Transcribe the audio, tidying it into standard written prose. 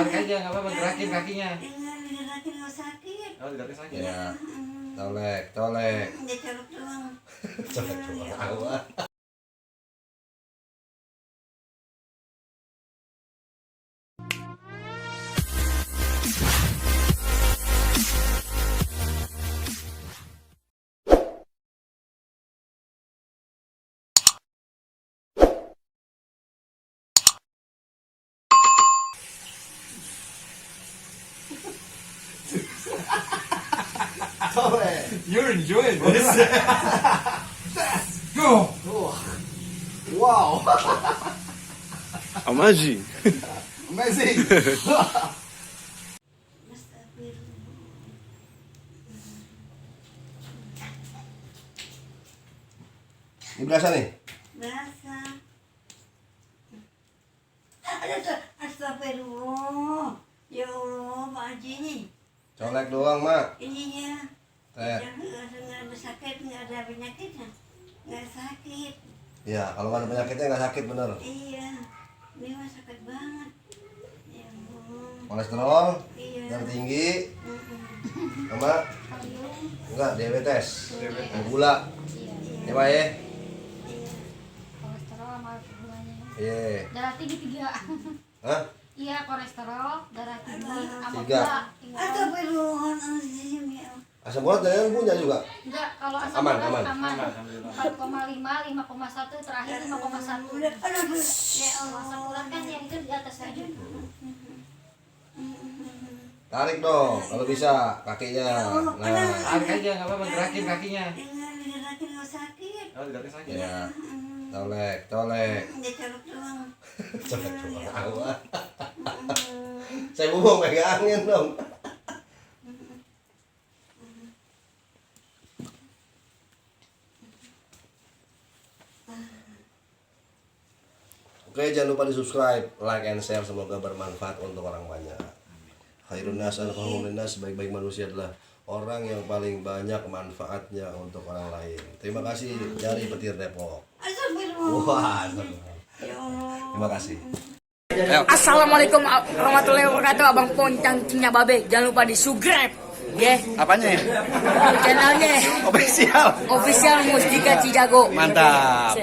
tarik aja, nggak apa-apa, gerakin kakinya. Gerakin nggak sakit. Oh, gerakin sakit. Ya, colek. Dia colok doang. Colek doang. You're enjoying this. Go. Wow, Amazing. amazing. Ini berasa nih? Berasa. Astagfirullah. Ya Allah, Pak Haji. Colek doang, Mak. Ininya. Teh. Nggak ada sakit, nggak ada penyakitnya. Nggak sakit. Ya, kalau nggak ada penyakitnya nggak sakit bener. Iya. Ini mah sakit banget. Ya Allah. Kolesterol, Iya. darah tinggi, Mm-mm. sama enggak diabetes, gula. Ya, Pak ya? Iya. Kolesterol sama hubungannya. Iya. Darah tinggi 3. Hah? Iya, kolesterol, darah tinggi sama 3. gula. Tinggal. Astagfirullahaladzim ya Allah. Asam urat jangan punya juga. Enggak, kalau asam Aman, urat aman. aman. Alhamdulillah. 4,5, 5,1, terakhir 5,1. Aduh, ya Kalau asam Allah. urat kan yang itu di atas aja. Tarik dong, kalau bisa kakinya. Nah, Tarik aja, nggak apa-apa, gerakin kakinya. Gerakin nggak sakit. Oh, gerakin sakit. ya, colek. Dia colok doang. Colek doang. Saya mau megangin dong. Oke, jangan lupa di subscribe, like, and share. Semoga bermanfaat untuk orang banyak. Khairun nas anfa'uhum linnas, sebaik-baik manusia adalah orang yang paling banyak manfaatnya untuk orang lain. Terima kasih dari Petir Depok. Astagfirullah. Wah, Ya Allah. terima kasih. Assalamualaikum warahmatullahi wabarakatuh. Abang Poncang Cingnya Babe. Jangan lupa di subscribe. Ya, Apanya? channelnya Official. official Mustika Cijago. Mantap.